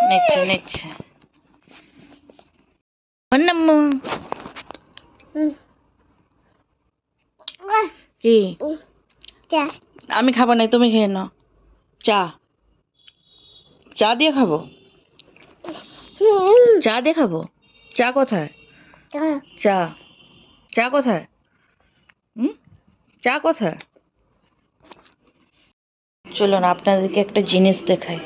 নিচ্ছে কি আমি খাবো না, তুমি খেয়ে নাও। চা দিয়ে খাবো, চা দিয়ে খাবো। চা কোথায়? চা চা কোথায়? চা কোথায়? চলুন আপনাদেরকে একটা জিনিস দেখাই।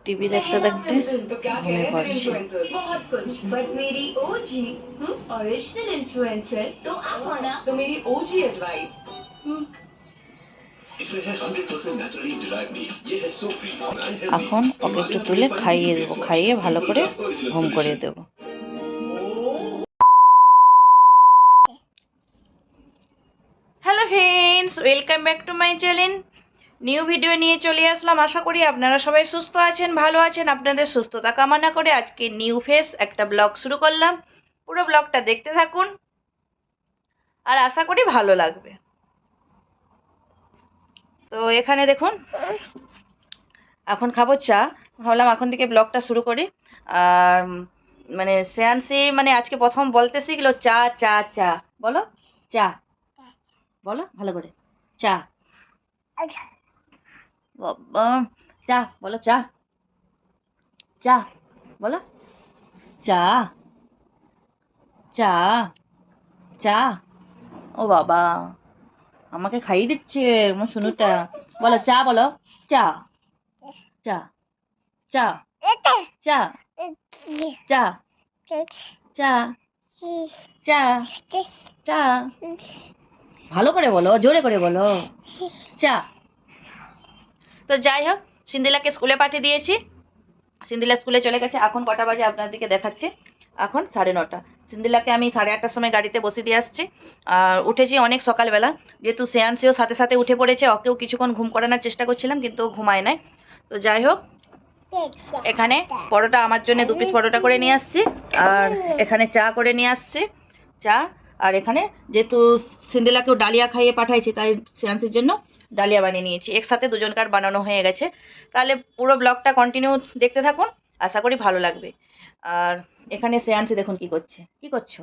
টিভি দেখতে দেখতে ঘুমিয়ে পড়ছি। बहुत कुछ बट मेरी ओजी ओरिजिनल इन्फ्लुएंसर तो आप होना। तो मेरी ओजी एडवाइस এখন ওকে একটু তুলে খাইয়ে দেবো, খাইয়ে ভালো করে ঘুম করিয়ে দেবো। Hello friends, welcome back to my channel. New video নিয়ে চলে আসলাম। আশা করি আপনারা সবাই সুস্থ আছেন, ভালো আছেন। আপনাদের সুস্থতা কামনা করে আজকে নিউ ফেস একটা ব্লগ শুরু করলাম। পুরো ব্লগটা দেখতে থাকুন আর আশা করি ভালো লাগবে। তো এখানে দেখুন, এখন খাবো চা। ভাবলাম এখন থেকে ব্লগটা শুরু করি। আর মানে শ্রেয়াংশী মানে আজকে প্রথম বলতে শিখলো চা চা চা। বলো চা, বলো ভালো করে চা। বাবা, চা বলো, চা চা বলো, চা চা চা। ও বাবা, আমাকে খাইয়ে দিচ্ছে আমার সোনুটা। বলো চা, বলো চা চা চা চা চা চা চা চা। ভালো করে বলো, জোরে করে বলো চা। তো যাই হোক, সিন্দিলাকে স্কুলে পাঠিয়ে দিয়েছি। সিন্দিলা স্কুলে চলে গেছে। এখন কটা বাজে আপনাদেরকে দেখাচ্ছে। এখন 9:30। সিন্দিলাকে আমি 8:30টার সময় গাড়িতে বসে দিয়ে আসছি। আর উঠেছি অনেক সকালবেলা, যেহেতু শ্রেয়াংশীও সাথে সাথে উঠে পড়েছে। ওকেও কিছুক্ষণ ঘুম করানোর চেষ্টা করছিলাম, কিন্তু ঘুমায় নাই। তো যাই হোক, এখানে পরোটা আমার জন্য 2 পিস পরোটা করে নিয়ে আসছি। আর এখানে চা করে নিয়ে আসছি, চা। আর এখানে যেহেতু সিন্দিলাকেও ডালিয়া খাইয়ে পাঠাইছি, তাই শ্রেয়াংশীর জন্য ডালিয়া বানিয়ে নিয়েছি। একসাথে দুজনকার বানানো হয়ে গেছে। তাহলে পুরো ব্লগটা কন্টিনিউ দেখতে থাকুন, আশা করি ভালো লাগবে। আর এখানে শ্রেয়াংশী দেখুন কি করছে। কি করছো?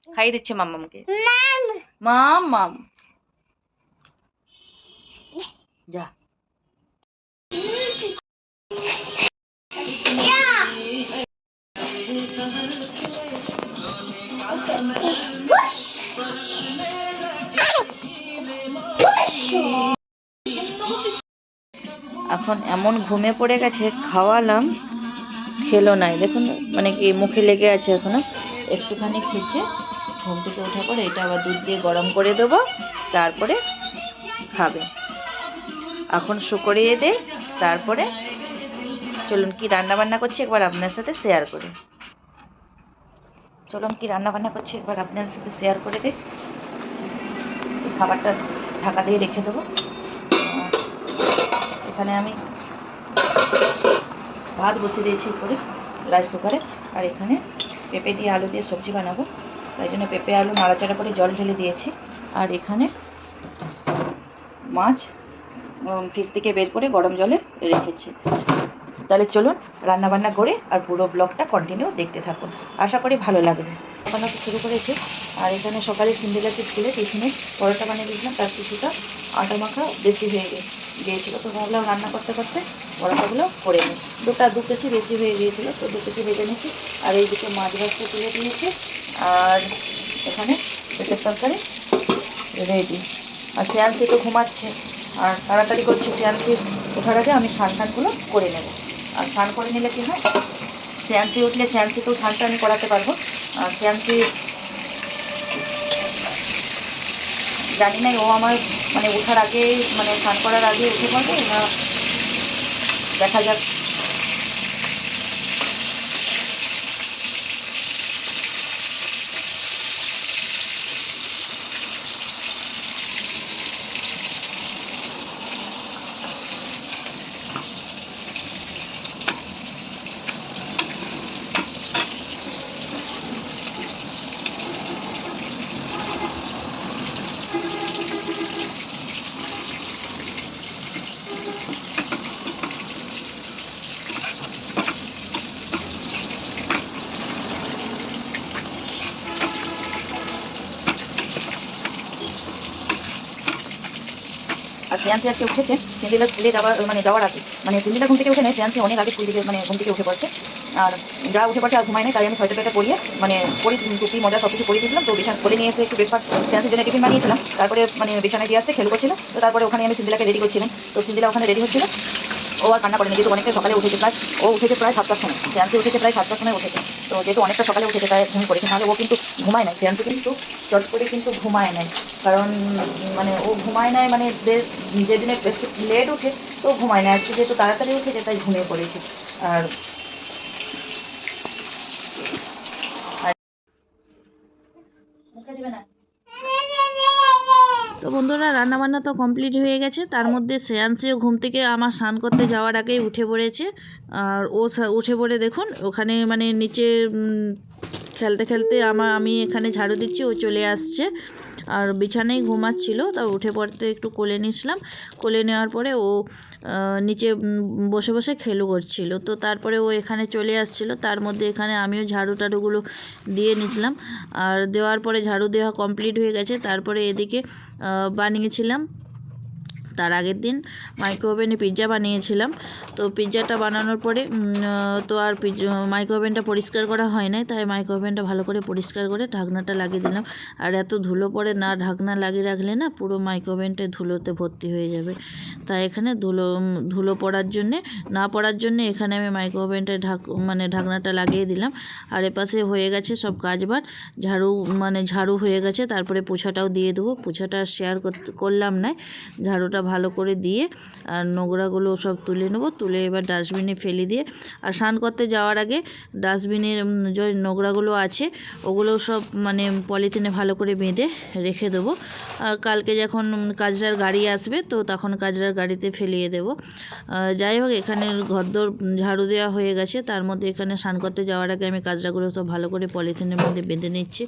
খাইয়ে দিচ্ছে মাম্মামকে। মাম যা। এখন এমন ঘুমে পড়ে গেছে, খাওয়ালাম খেলো নাই। দেখুন মানে কি মুখে লেগে আছে এখনো। একটুখানি খেয়েছে। ঘুম থেকে ওঠা পরে এটা আবার দুধ দিয়ে গরম করে দেবো, তারপরে খাবে। এখন শো করিয়ে দে, তারপরে চলুন কি রান্না বান্না করছি একবার আপনার সাথে শেয়ার করি। চলুন কি রান্না বান্না করছি একবার আপনার সাথে শেয়ার করে দিই। এই খাবারটা ঢাকা দিয়ে রেখে দেবো। এখানে আমি ভাত বসিয়ে দিয়েছি উপরে রাইস কুকারে। আর এখানে পেঁপে দিয়ে আলু দিয়ে সবজি বানাবো, তাই জন্য পেঁপে আলু নাড়াচাড়া করে জল ঢেলে দিয়েছি। আর এখানে মাছ ফ্রিজ থেকে বের করে গরম জলে রেখেছি। তাহলে চলুন রান্নাবান্না করে আর পুরো ব্লগটা কন্টিনিউ দেখতে থাকুন, আশা করি ভালো লাগবে। রান্না শুরু করেছি। আর এখানে সকালে সিন্দিলাকে স্কুলে টিফিনে পরোটা বানিয়ে দিয়েছিলাম, তার কিছুটা আটা মাখা বেশি হয়ে গিয়েছিলো। তো ভাবলাম রান্না করতে করতে পরোটাগুলো করে নিই। 2 পিসই বেশি হয়ে গিয়েছিলো, তো 2 পিসই ভেজে নিয়েছি। আর এইদিকে মাছ ভাজতে তুলে দিয়েছি। আর এখানে পেঁপের তরকারি রেডি। আর শ্রেয়াংশী তো ঘুমাচ্ছে, আর তাড়াতাড়ি করছে। শ্রেয়াংশী ওঠার আগে আমি স্নানগুলো করে নেব। আর স্নান করে নিলে কী হয়, শ্রেয়াংশী উঠলে শ্রেয়াংশীকেও স্নানটা আমি করাতে পারবো। আর শ্রেয়াংশী জানি না ও আমার মানে ওঠার আগে মানে স্নান করার আগে উঠে পড়বে না, দেখা যাক। শ্রেয়াংশী আজকে উঠেছে সিন্দিলা স্কুলে যাওয়ার আগে, সিন্দিলা ঘুম থেকে উঠে নেয়, শ্রেয়াংশী অনেক আগে স্কুল থেকে ঘুম থেকে উঠে পড়ছে। আর যা উঠে পড়ছে আর ঘুমায় নেই, তাই আমি সোয়েটার পরিয়ে টুপি মজা সব কিছু পরিয়ে দিয়েছিলাম। তো বিছানা করে নিয়ে এসে একটু ব্রেকফাস্ট শ্রেয়াংশীর জন্য টিফিন বানিয়েছিলাম। তারপরে বিছানায় দিয়ে আসছে, খেলু করছিল। তো তারপরে ওখানে আমি সিন্দিলাকে রেডি করছিলাম। তো সিন্দিলা ওখানে রেডি হচ্ছিল। ও আর কান্না করেনি, যেহেতু অনেকটা সকালে উঠেছে, উঠেছে প্রায় 7টার সময়। শ্রেয়াংশী উঠেছে প্রায় 7টার সময় উঠেছে। তো যেহেতু অনেকটা সকালে উঠেছে তাই ঘুম করেছে, নাহলে ও কিন্তু ঘুমায় নাই। শ্রেয়াংশী কিন্তু চট করে কিন্তু ঘুমায় নাই, কারণ ও ঘুমায় নাই যেদিনে একটু লেট উঠে তো ঘুমায় না। আজকে যেহেতু তাড়াতাড়ি উঠেছে তাই ঘুমিয়ে পড়েছে। আর মুখে দিবে না। তো বন্ধুরা, রান্নাবান্না তো কমপ্লিট হয়ে গেছে। তার মধ্যে শ্রেয়াংশীও ঘুম থেকে আমার স্নান করতে যাওয়ার আগেই উঠে পড়েছে। আর ও উঠে পড়ে দেখুন ওখানে নিচে খেলতে খেলতে আমি এখানে ঝাড়ু দিচ্ছি, ও চলে আসছে। আর বিছানায় ঘুমাচ্ছিল, তা উঠে পড়তে একটু কোলে নিয়েছিলাম। কোলে নেওয়ার পরে ও নিচে বসে বসে খেলু করছিল। তো তারপরে ও এখানে চলে আসছিল। তার মধ্যে এখানে আমিও ঝাড়ু টাড়ুগুলো দিয়ে নিয়েছিলাম। আর দেওয়ার পরে ঝাড়ু দেওয়া কমপ্লিট হয়ে গেছে। তারপরে এদিকে বানিয়েছিলাম তার আগের দিন মাইক্রো ওভেনে পিৎজা বানিয়েছিলাম। তো পিৎজাটা বানানোর পরে তো আর মাইক্রো ওভেনটা পরিষ্কার করা হয় নাই, তাই মাইক্রো ওভেনটা ভালো করে পরিষ্কার করে ঢাকনাটা লাগিয়ে দিলাম। আর এত ধুলো পড়ে না, ঢাকনা লাগিয়ে রাখলে না পুরো মাইক্রো ওভেনটা ধুলোতে ভর্তি হয়ে যাবে। তাই এখানে ধুলো পড়ার জন্যে এখানে আমি মাইক্রো ওভেনটা ঢাকনাটা লাগিয়ে দিলাম। আর এপাশে হয়ে গেছে সব কাজবাজ, ঝাড়ু হয়ে গেছে। তারপরে পোছাটাও দিয়ে দেবো। পোছাটা শেয়ার করলাম না, ঝাড়ুটা ভালো করে দিয়ে আর নোংরাগুলো সব তুলে নেবো। তুলে এবার ডাস্টবিনে ফেলে দিয়ে, আর স্নান করতে যাওয়ার আগে ডাস্টবিনের যে নোংরাগুলো আছে ওগুলো সব পলিথিনে ভালো করে বেঁধে রেখে দেবো। কালকে যখন কাজরার গাড়ি আসবে তো তখন কাজরার গাড়িতে ফেলিয়ে দেবো। যাই হোক, এখানে ঘরদোর ঝাড়ু দেওয়া হয়ে গেছে। তার মধ্যে এখানে স্নান করতে যাওয়ার আগে আমি কাজরাগুলো সব ভালো করে পলিথিনের মধ্যে বেঁধে নিচ্ছি।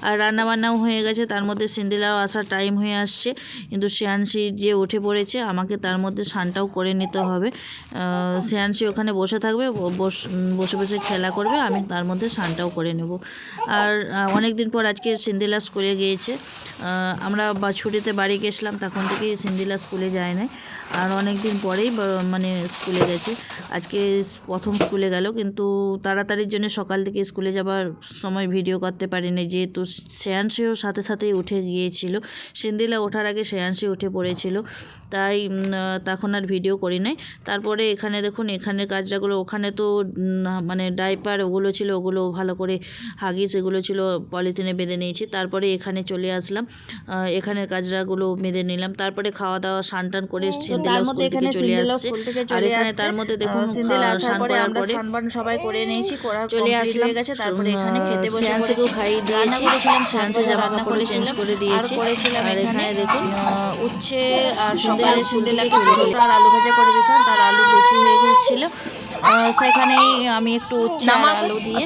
আর রান্নাবান্নাও হয়ে গেছে। তার মধ্যে সিন্দিলাও আসার টাইম হয়ে আসছে, কিন্তু শ্রেয়াংশী যে উঠে পড়েছে আমাকে তার মধ্যে স্নানটাও করে নিতে হবে। শ্রেয়াংশী ওখানে বসে থাকবে, বসে বসে খেলা করবে, আমি তার মধ্যে স্নানটাও করে নেব। আর অনেক দিন পর আজকে সিন্দিলা স্কুলে গিয়েছে। আমরা ছুটিতে বাড়ি গেছিলাম, তখন থেকেই সিন্দিলা স্কুলে যায় না। আর অনেক দিন পরেই স্কুলে গেছে। আজকে প্রথম স্কুলে গেল, কিন্তু তাড়াতাড়ির জন্য সকাল থেকে স্কুলে যাবার সময় ভিডিও করতে পারিনি, যেহেতু শ্রেয়াংশীও সাথে সাথেই উঠে গিয়েছিল। সিন্দিলা ওঠার আগে শ্রেয়াংশী উঠে পড়েছিল, তাই তখন আর ভিডিও করি নাই। তারপরে এখানে দেখুন, এখানের কাজটাগুলো, ওখানে তো ডাইপার ওগুলো ছিল, ওগুলো ভালো করে হাগিস এগুলো ছিল পলিথিনে বেঁধে নিয়েছি। তারপরে এখানে চলে আসলাম, এখানের কাজটাগুলো বেঁধে নিলাম। তারপরে খাওয়া দাওয়া স্নান টান করে সিন্দিলা স্কুল থেকে চলে আসছে। আর এখানে তার মধ্যে দেখুন স্নান করার পরে সবাই করে নিয়েছি, চলে আসলাম। তারপরে এখানে খেতে বসে শ্রেয়াংশীকেও খাইয়ে দিয়েছি, শ্রেয়াংশী জামা কাপড় চেঞ্জ করে দিয়েছি। আর এখানে দেখুন উচ্ছে আর সিন্দিলাকে ছোট আর আলু ভাজা করে দিয়েছিলাম, তার আলু বেশি হয়ে গেছিলো। সেখানেই আমি একটু উচ্ছে আর আলু দিয়ে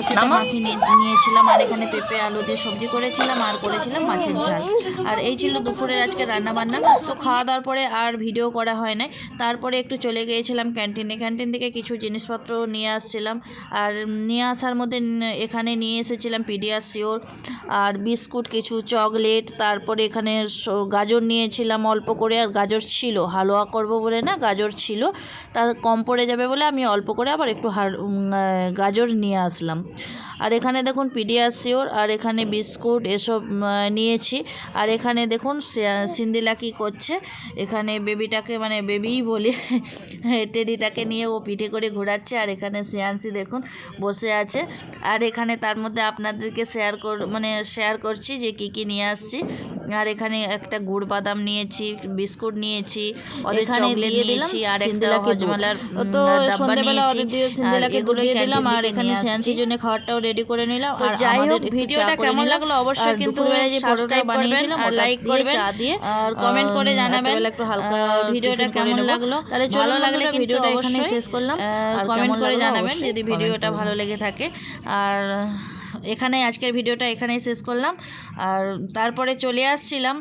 সেটা মাখিয়ে নিয়েছিলাম। আর এখানে পেঁপে আলু দিয়ে সবজি করেছিলাম, আর করেছিলাম মাছের ঝাল। আর এই ছিল দুপুরের আজকে রান্নাবান্না। তো খাওয়া দাওয়ার পরে আর ভিডিও করা হয় নাই। তারপরে একটু চলে গিয়েছিলাম ক্যান্টিনে, ক্যান্টিন থেকে কিছু জিনিসপত্র নিয়ে আসছিলাম। আর নিয়ে আসার মধ্যে এখানে নিয়ে এসেছিলাম পিডিয়াশিওর আর বিস্কুট, কিছু চকলেট। তারপরে এখানে গাজর নিয়েছিলাম অল্প করে, আর গাজর ছিল, হালুয়া করব বলে না, গাজর ছিল, তার কম পড়ে যাবে বলে আমি অল্প করে আবার একটু গাজর নিয়ে আসলাম। আর এখানে দেখুন পিডিয়াশিওর আর এখানে বিস্কুট এসব নিয়েছি। আর এখানে দেখুন সিন্দিলা কী করছে, এখানে বেবিটাকে বেবিই বলি টেডিটাকে নিয়ে ও পিঠে করে ঘোরাচ্ছে। আর এখানে শ্রেয়াংশী দেখুন বসে আছে। আর এখানে তার মধ্যে আপনাদেরকে শেয়ার করছি যে কি নিয়ে আসছি। আর এখানে একটা গুড় বাদাম নিয়েছি, বিস্কুট নিয়েছি, ওদের চকলেট নিয়েছি, আর একটা হজমালার ডাব্বা নিয়েছি। সিন্দিলাকে দিয়ে দিলাম। আর এখানে শ্রেয়াংশীর জন্য খাবারটাও রেডি করে নিলাম। আর যাই হোক, ভিডিওটা কেমন লাগলো অবশ্যই কিন্তু সাবস্ক্রাইব বানিয়েছিলাম আর লাইক করবেন, চা দিয়ে আর কমেন্ট করে জানাবেন একটু হালকা ভিডিওটা কেমন লাগলো। তাহলে ভালো লাগলে ভিডিওটা এখানে শেষ করলাম, আর কমেন্ট করে জানাবেন যদি ভিডিওটা ভালো লেগে থাকে। আর এখানে আজকের ভিডিওটা এখানেই শেষ করলাম। আর তারপরে চলে আসছিলাম,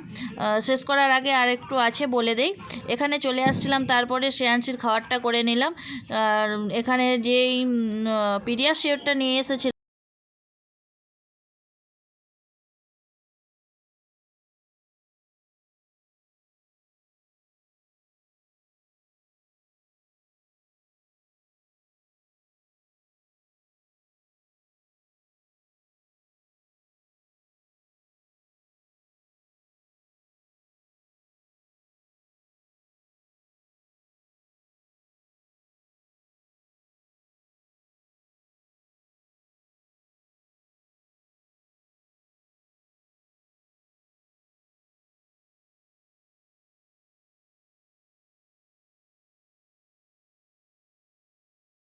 শেষ করার আগে আর একটু আছে বলে দেই। এখানে চলে আসছিলাম, তারপরে শ্রেয়াংশীর খাবারটা করে নিলাম। আর এখানে যেই পিডিয়াশিওরটা নিয়ে এসেছিলাম